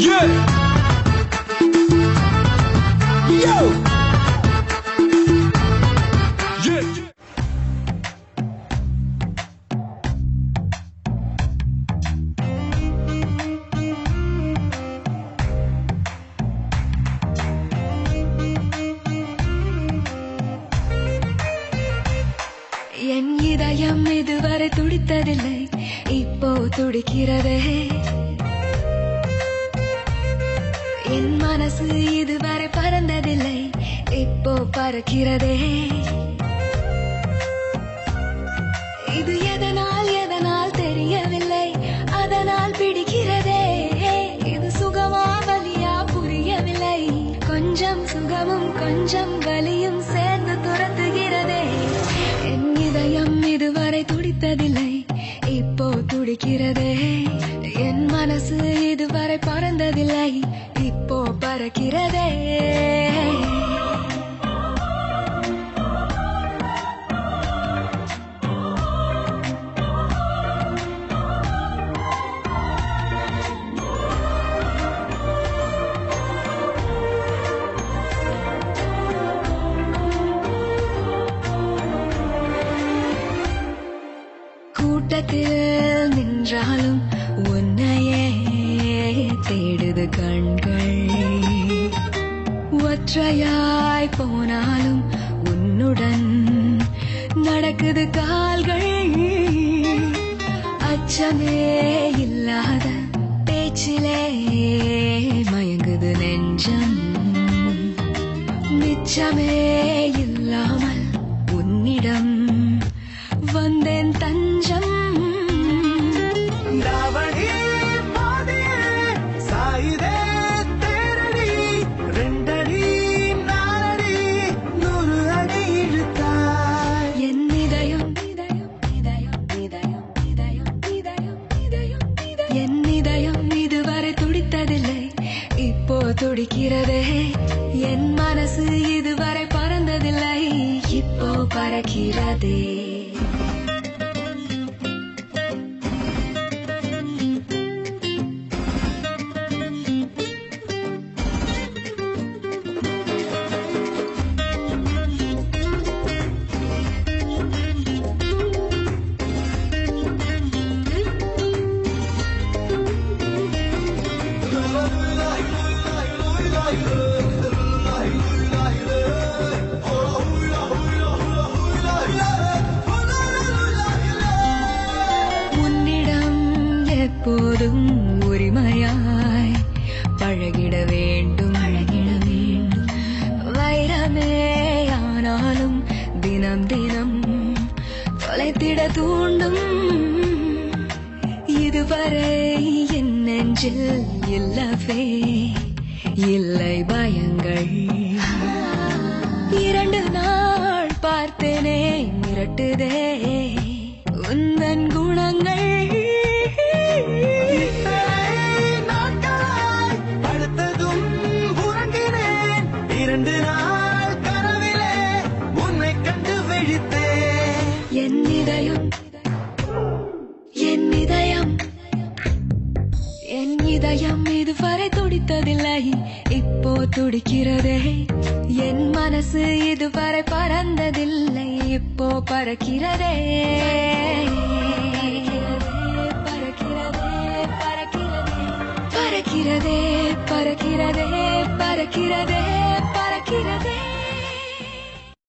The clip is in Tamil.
Yeah. Yo. Yeah. என் இதயம் இதுவரை துடித்ததில்லை, இப்போ துடிக்கிறதே. என் மனசு இதுவரை பறந்ததில்லை, இப்போ பறக்கிறதே. இது எதனால் தெரியவில்லை, அதனால் பிடிக்கிறதே. இது சுகமா வலியா புரியவில்லை, கொஞ்சம் சுகமும் கொஞ்சம் வலியும் சேர்ந்து துரத்துகிறதே. என் இதயம் இதுவரை துடித்ததில்லை, இப்போ துடிக்கிறதே. என் மனசு இதுவரை பறந்ததில்லை, இப்போ பறக்கிறதே. கூட்டத்தில் நின்றாலும் உன்னையே தேடுது கண்கள். ஒற்றையாய் போனாலும் உன்னுடன் நடக்குது கால்கள். அச்சமே இல்லாத பேச்சிலே மயங்குது நெஞ்சம். மிச்சமே இல்லாமல் உன்னிடம் வந்தேன் தஞ்சம். என் இதயம் இதுவரை துடித்ததில்லை, இப்போ துடிக்கிறதே. என் மனசு இதுவரை பறந்ததில்லை, இப்போ பறக்கிறதே. உன்னிடம் எப்போதும் உரிமையாய் பழகிட வேண்டும். வைரமே ஆனாலும் தினம் தினம் தொலைத்திட தூண்டும். இதுவரை என் நெஞ்சில் இல்லவே இல்லை பயங்கள். 2 நாள் பார்த்தேனே மிரட்டுதே உந்தன் குணங்கள். அடுத்ததும் உறங்கினேன், 2 நாள் கனவிலே உன்னை கண்டு விழித்தேன். என் இதயம் இதுவரை துடித்ததில்லை, இப்போ துடிக்கிறதே. என் மனசு இதுவரை பறந்ததில்லை, இப்போ பறக்கிறதே. பறக்கிறதே, பறக்கிறதே, பறக்கிறதே, பறக்கிறதே.